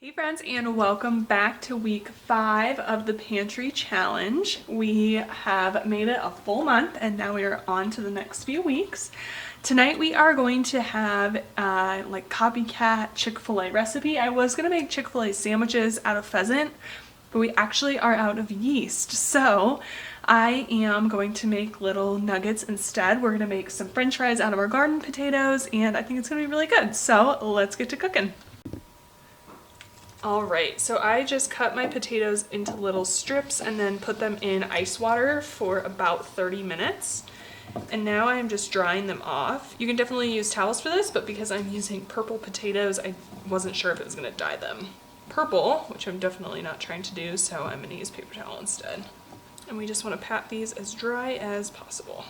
Hey friends, and welcome back to week 5 of the Pantry challenge. We have made it a full month and now we are on to the next few weeks. Tonight we are going to have like copycat Chick-fil-A recipe. I was going to make Chick-fil-A sandwiches out of pheasant, but we actually are out of yeast. So I am going to make little nuggets instead. We're going to make some french fries out of our garden potatoes and I think it's going to be really good. So let's get to cooking. Alright, so I just cut my potatoes into little strips and then put them in ice water for about 30 minutes. And now I'm just drying them off. You can definitely use towels for this, but because I'm using purple potatoes, I wasn't sure if it was going to dye them purple, which I'm definitely not trying to do, so I'm going to use paper towel instead. And we just want to pat these as dry as possible.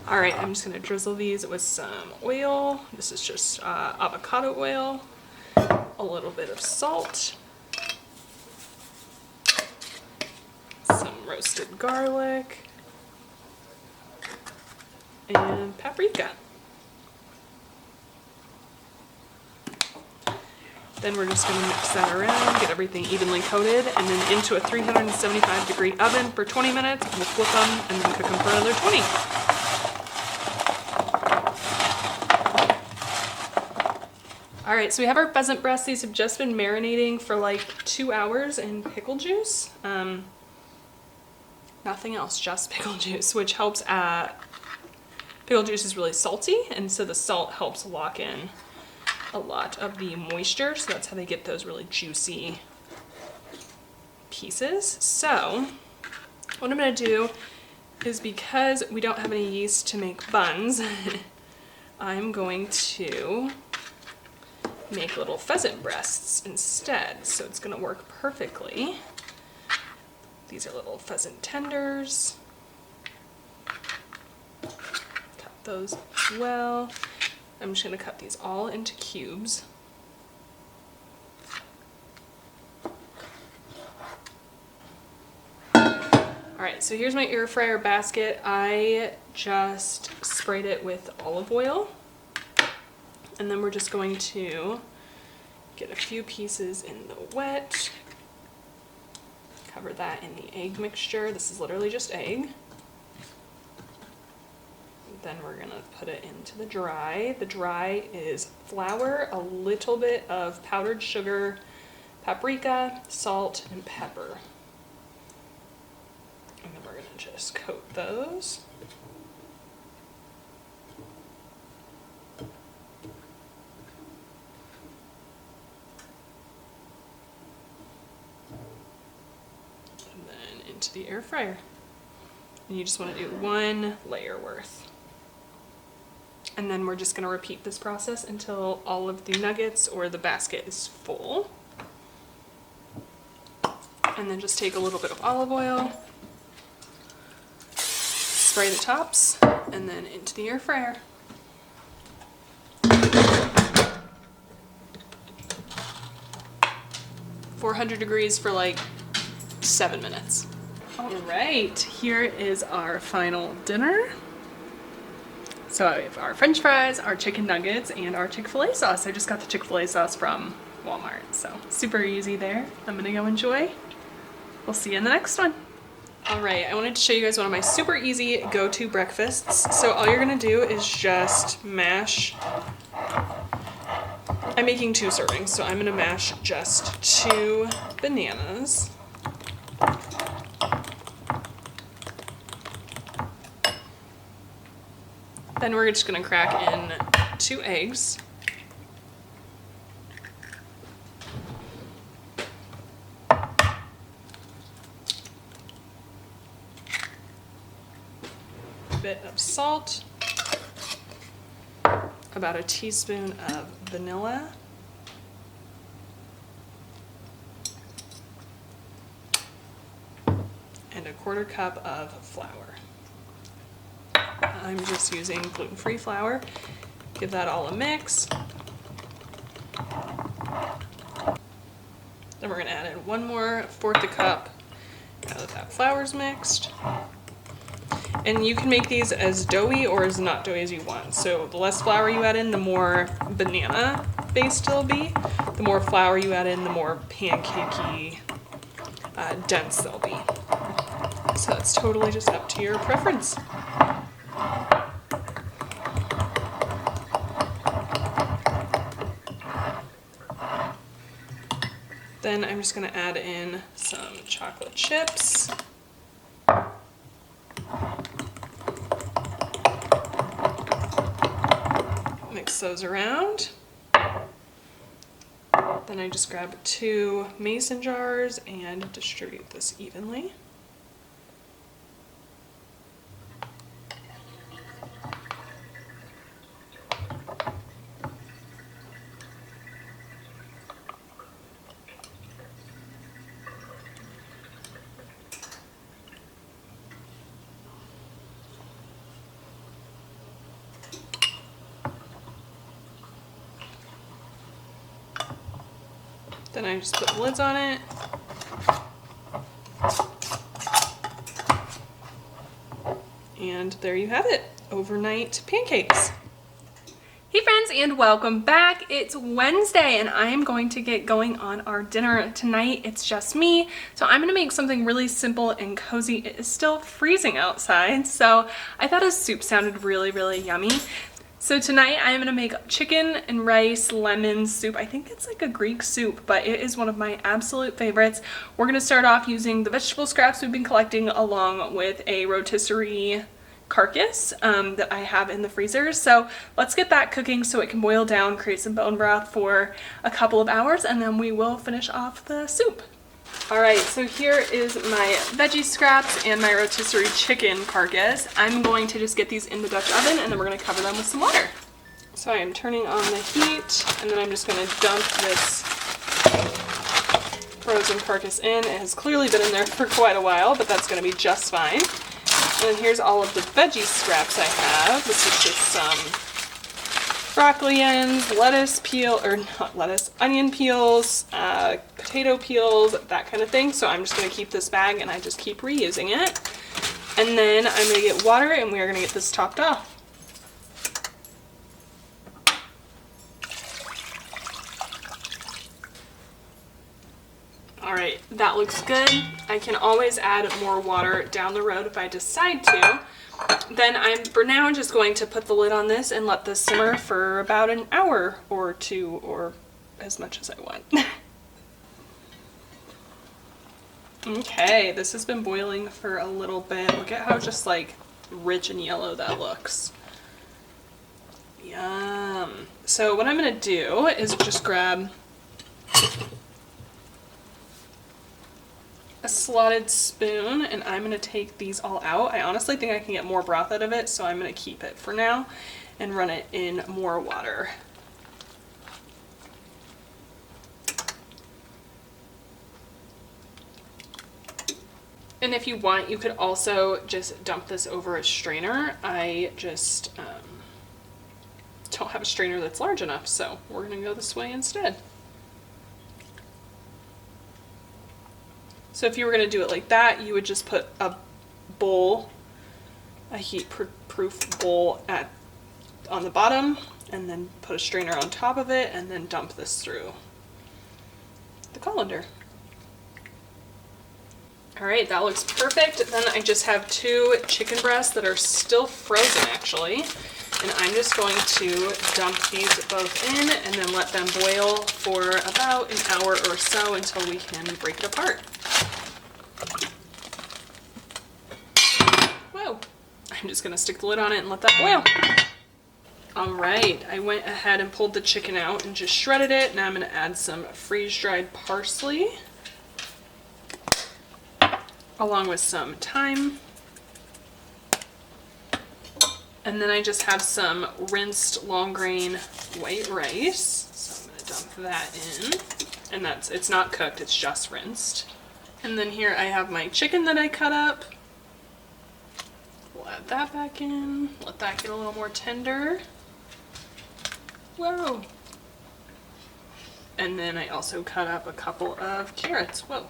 Alright, I'm just going to drizzle these with some oil. This is just avocado oil, a little bit of salt, some roasted garlic, and paprika. Then we're just going to mix that around, get everything evenly coated, and then into a 375-degree oven for 20 minutes. We'll flip them and then cook them for another 20. Alright, so we have our pheasant breasts. These have just been marinating for like 2 hours in pickle juice. Nothing else, just pickle juice, which helps pickle juice is really salty, and so the salt helps lock in a lot of the moisture, so that's how they get those really juicy pieces. So what I'm going to do is, because we don't have any yeast to make buns, I'm going to make little pheasant breasts instead, so it's going to work perfectly. These are little pheasant tenders. Cut those as well. I'm just going to cut these all into cubes. Alright, so here's my air fryer basket. I just sprayed it with olive oil. And then we're just going to get a few pieces in the wet, cover that in the egg mixture. This is literally just egg. Then we're going to put it into the dry. The dry is flour, a little bit of powdered sugar, paprika, salt, and pepper. And then we're going to just coat those. To the air fryer, and you just want to do 1 layer worth, and then we're just going to repeat this process until all of the nuggets or the basket is full. And then just take a little bit of olive oil, spray the tops, and then into the air fryer. $400 degrees for like 7 minutes. Alright, here is our final dinner. So we have our french fries, our chicken nuggets, and our Chick-fil-A sauce. I just got the Chick-fil-A sauce from Walmart, so super easy there. I'm gonna go enjoy. We'll see you in the next one. Alright, I wanted to show you guys one of my super easy go-to breakfasts. So all you're gonna do is just mash. I'm making 2 servings, so I'm gonna mash just 2 bananas. Then we're just going to crack in 2 eggs. A bit of salt. About a teaspoon of vanilla. And a 1/4 cup of flour. I'm just using gluten-free flour. Give that all a mix. Then we're going to add in 1 more 1/4 cup now that that flour's mixed. And you can make these as doughy or as not doughy as you want. So the less flour you add in, the more banana based it'll be. The more flour you add in, the more pancakey, dense they'll be. So it's totally just up to your preference. Then I'm just gonna add in some chocolate chips. Mix those around. Then I just grab 2 mason jars and distribute this evenly. Then I just put the lids on it. And there you have it, overnight pancakes. Hey friends, and welcome back. It's Wednesday and I am going to get going on our dinner tonight. It's just me, so I'm gonna make something really simple and cozy. It is still freezing outside, so I thought a soup sounded really, really yummy. So tonight I'm gonna make chicken and rice lemon soup. I think it's like a Greek soup, but it is one of my absolute favorites. We're gonna start off using the vegetable scraps we've been collecting along with a rotisserie carcass that I have in the freezer. So let's get that cooking so it can boil down, create some bone broth for a couple of hours, and then we will finish off the soup. Alright, so here is my veggie scraps and my rotisserie chicken carcass. I'm going to just get these in the Dutch oven and then we're going to cover them with some water. So I am turning on the heat and then I'm just going to dump this frozen carcass in. It has clearly been in there for quite a while, but that's going to be just fine. And then here's all of the veggie scraps I have. This is just some broccoli ends, lettuce peel, or not lettuce, onion peels, potato peels, that kind of thing. So I'm just going to keep this bag and I just keep reusing it. And then I'm going to get water and we are going to get this topped off. Alright, that looks good. I can always add more water down the road if I decide to. Then I'm, for now, just going to put the lid on this and let this simmer for about an hour or two, or as much as I want. Okay, this has been boiling for a little bit. Look at how just like rich and yellow that looks. Yum. So what I'm gonna do is just grab a slotted spoon and I'm going to take these all out. I honestly think I can get more broth out of it, so I'm going to keep it for now and run it in more water. And if you want, you could also just dump this over a strainer. I just don't have a strainer that's large enough, so we're going to go this way instead. So if you were going to do it like that, you would just put a bowl, a heat-proof bowl on the bottom, and then put a strainer on top of it, and then dump this through the colander. Alright, that looks perfect. Then I just have 2 chicken breasts that are still frozen actually, and I'm just going to dump these both in and then let them boil for about an hour or so until we can break it apart. Whoa! I'm just going to stick the lid on it and let that boil. Alright, I went ahead and pulled the chicken out and just shredded it. Now I'm going to add some freeze-dried parsley along with some thyme. And then I just have some rinsed long grain white rice. So I'm going to dump that in. And it's not cooked, it's just rinsed. And then here I have my chicken that I cut up. We'll add that back in, let that get a little more tender. Whoa! And then I also cut up a couple of carrots. Whoa!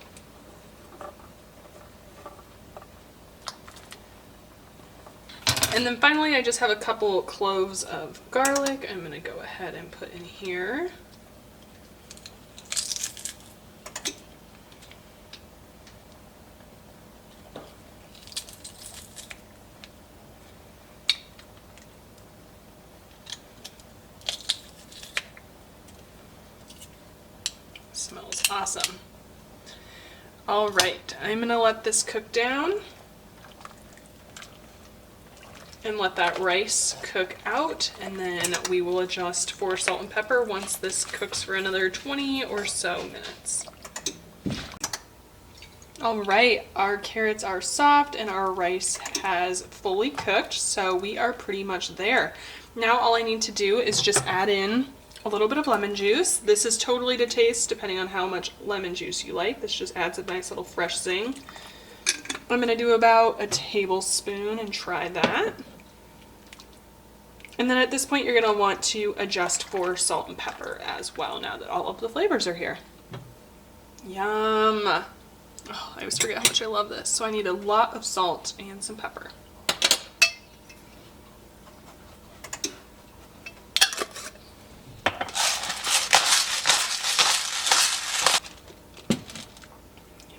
And then finally, I just have a couple cloves of garlic I'm gonna go ahead and put in here. Smells awesome. All right, I'm gonna let this cook down and let that rice cook out, and then we will adjust for salt and pepper once this cooks for another 20 or so minutes. All right, our carrots are soft and our rice has fully cooked, so we are pretty much there. Now all I need to do is just add in a little bit of lemon juice. This is totally to taste depending on how much lemon juice you like. This just adds a nice little fresh zing. I'm gonna do about a tablespoon and try that. And then at this point, you're gonna want to adjust for salt and pepper as well now that all of the flavors are here. Yum. Oh, I always forget how much I love this. So I need a lot of salt and some pepper.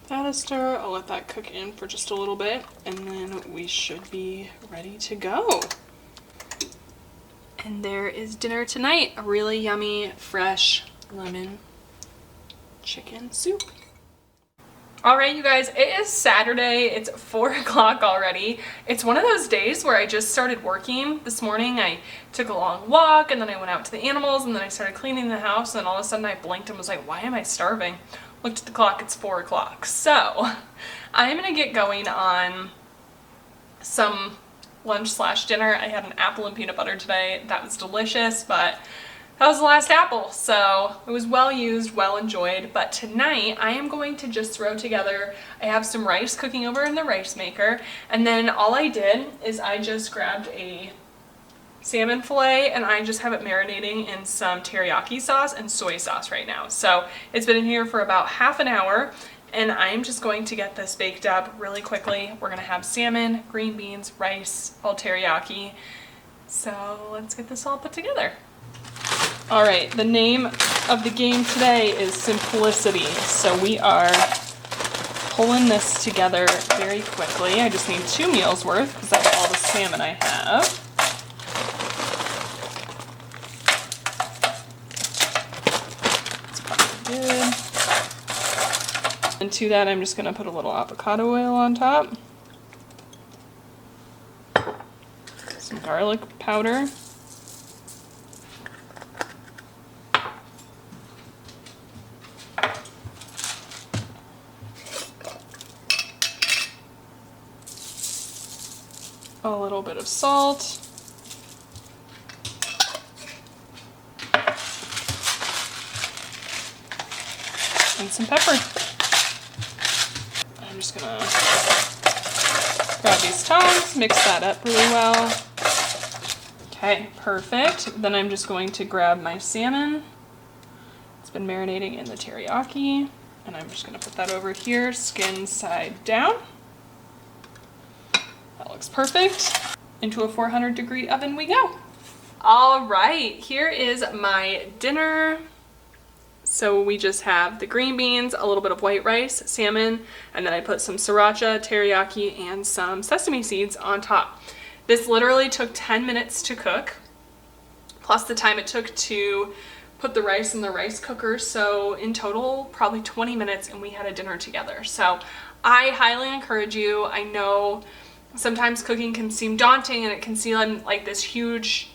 That a stir. I'll let that cook in for just a little bit, and then we should be ready to go. And there is dinner tonight, a really yummy, fresh lemon chicken soup. All right, you guys, it is Saturday. It's 4 o'clock already. It's one of those days where I just started working. This morning I took a long walk, and then I went out to the animals, and then I started cleaning the house, and all of a sudden I blinked and was like, why am I starving? Looked at the clock, it's 4 o'clock. So I'm gonna get going on some lunch/dinner. I had an apple and peanut butter today. That was delicious, but that was the last apple. So it was well used, well enjoyed. But tonight I am going to just throw together, I have some rice cooking over in the rice maker. And then all I did is I just grabbed a salmon fillet and I just have it marinating in some teriyaki sauce and soy sauce right now. So it's been in here for about half an hour, and I'm just going to get this baked up really quickly. We're gonna have salmon, green beans, rice, all teriyaki. So let's get this all put together. All right, the name of the game today is simplicity. So we are pulling this together very quickly. I just need 2 meals worth because that's all the salmon I have. Good. And to that, I'm just going to put a little avocado oil on top. Some garlic powder. A little bit of salt. And some pepper. I'm just gonna grab these tongs, mix that up really well. Okay, perfect. Then I'm just going to grab my salmon. It's been marinating in the teriyaki, and I'm just gonna put that over here, skin side down. That looks perfect. Into a 400-degree oven we go. All right, here is my dinner. So we just have the green beans, a little bit of white rice, salmon, and then I put some sriracha, teriyaki, and some sesame seeds on top. This literally took 10 minutes to cook, plus the time it took to put the rice in the rice cooker. So in total, probably 20 minutes, and we had a dinner together. So I highly encourage you. I know sometimes cooking can seem daunting and it can seem like this huge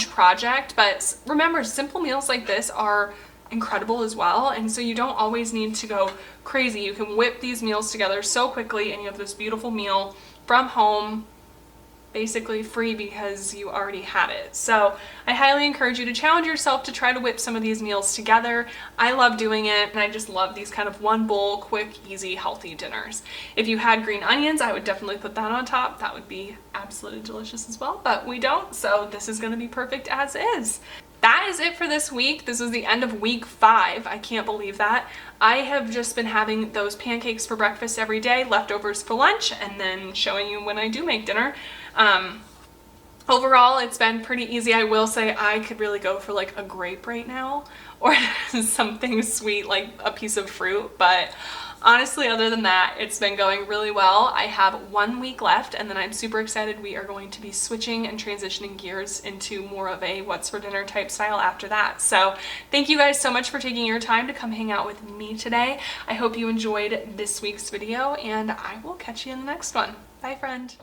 project, but remember, simple meals like this are incredible as well, and so you don't always need to go crazy. You can whip these meals together so quickly and you have this beautiful meal from home, basically free because you already had it. So I highly encourage you to challenge yourself to try to whip some of these meals together. I love doing it, and I just love these kind of one bowl, quick, easy, healthy dinners. If you had green onions, I would definitely put that on top. That would be absolutely delicious as well, but we don't, so this is gonna be perfect as is. That is it for this week. This was the end of week 5. I can't believe that. I have just been having those pancakes for breakfast every day, leftovers for lunch, and then showing you when I do make dinner. Overall, it's been pretty easy. I will say I could really go for like a grape right now or something sweet like a piece of fruit, but honestly, other than that, it's been going really well. I have 1 week left and then I'm super excited. We are going to be switching and transitioning gears into more of a what's for dinner type style after that. So thank you guys so much for taking your time to come hang out with me today. I hope you enjoyed this week's video and I will catch you in the next one. Bye, friend.